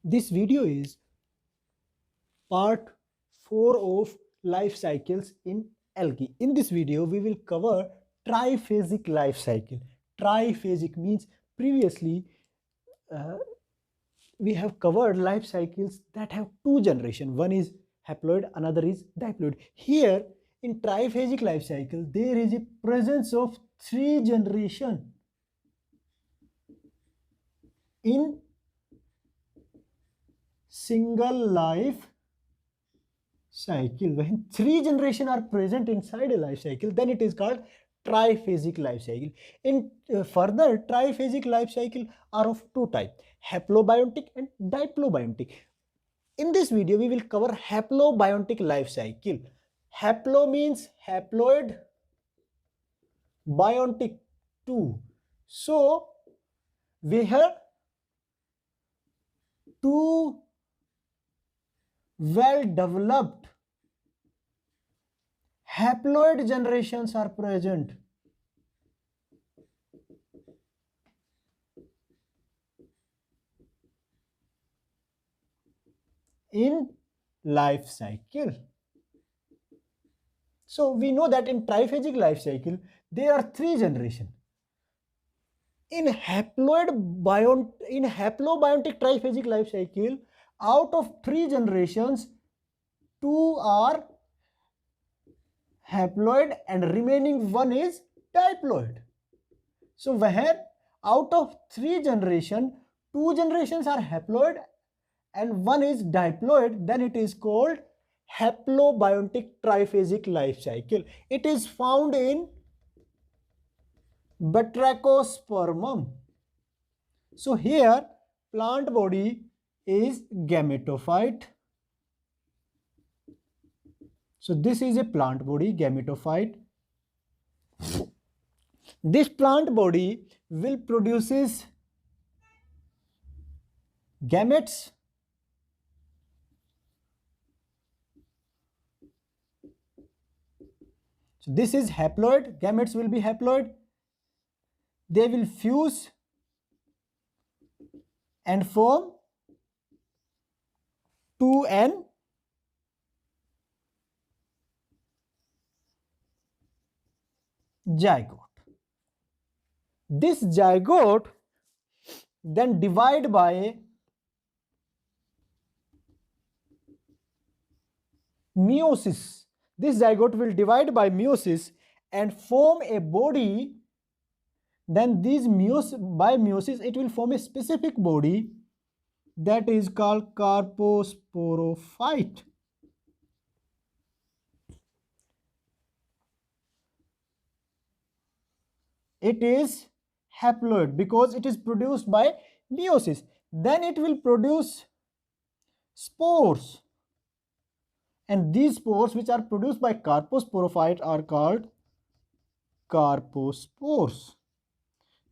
This video is part 4 of life cycles in algae. In this video, we will cover triphasic life cycle. Triphasic means previously we have covered life cycles that have two generations. One is haploid, another is diploid. Here in triphasic life cycle, there is a presence of three generations in single life cycle. When three generations are present inside a life cycle, then it is called triphasic life cycle. In further, triphasic life cycle are of two types, haplobiontic and diplobiontic. In this video, we will cover haplobiontic life cycle. Haplo means haploid, biontic two. So we have two well-developed haploid generations are present in life cycle. So we know that in triphasic life cycle there are three generations. In haplobiontic triphasic life cycle, out of three generations, two are haploid and remaining one is diploid. So when out of three generations, two generations are haploid and one is diploid, then it is called haplobiontic triphasic life cycle. It is found in Batrachospermum. So here plant body is gametophyte. So this is a plant body, gametophyte. This plant body will produces gametes. So this is haploid, gametes will be haploid. They will fuse and form 2N zygote. This zygote then divide by meiosis. This zygote will divide by meiosis and form a body. Then by meiosis it will form a specific body that is called carposporophyte. It is haploid because it is produced by meiosis. Then it will produce spores, and these spores which are produced by carposporophyte are called carpospores.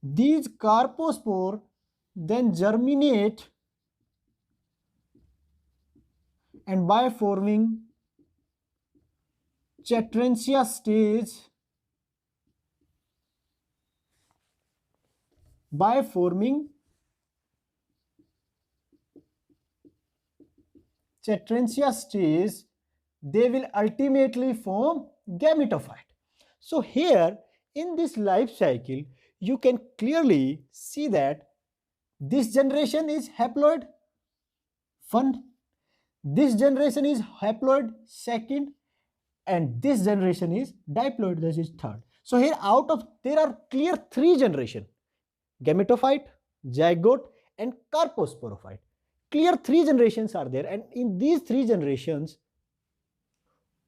These carpospore then germinate and by forming Chatrantia stage, they will ultimately form gametophyte. So here in this life cycle, you can clearly see that this generation is haploid, this generation is haploid, second, and this generation is diploid, that is third. So here there are clear three generations, gametophyte, zygote and carposporophyte. Clear three generations are there, and in these three generations,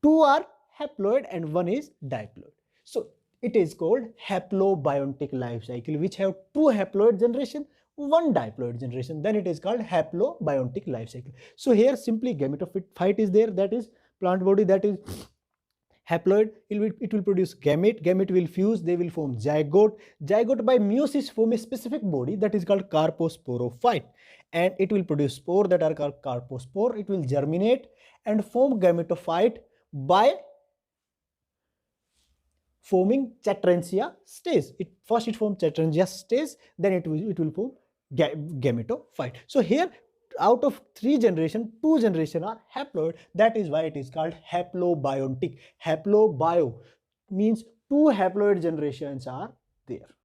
two are haploid and one is diploid. So it is called haplobiontic life cycle, which have two haploid generation, one diploid generation. Then it is called haplobiontic life cycle. So here simply gametophyte is there, that is plant body that is haploid. It will produce gamete will fuse, they will form zygote by meiosis form a specific body that is called carposporophyte, and it will produce spore that are called carpospore. It will germinate and form gametophyte by forming Chatrantia stage. First it forms Chatrantia stage, then it will form gametophyte. So here out of 3 generation, 2 generation are haploid. That is why it is called haplobiontic. Haplobio means 2 haploid generations are there.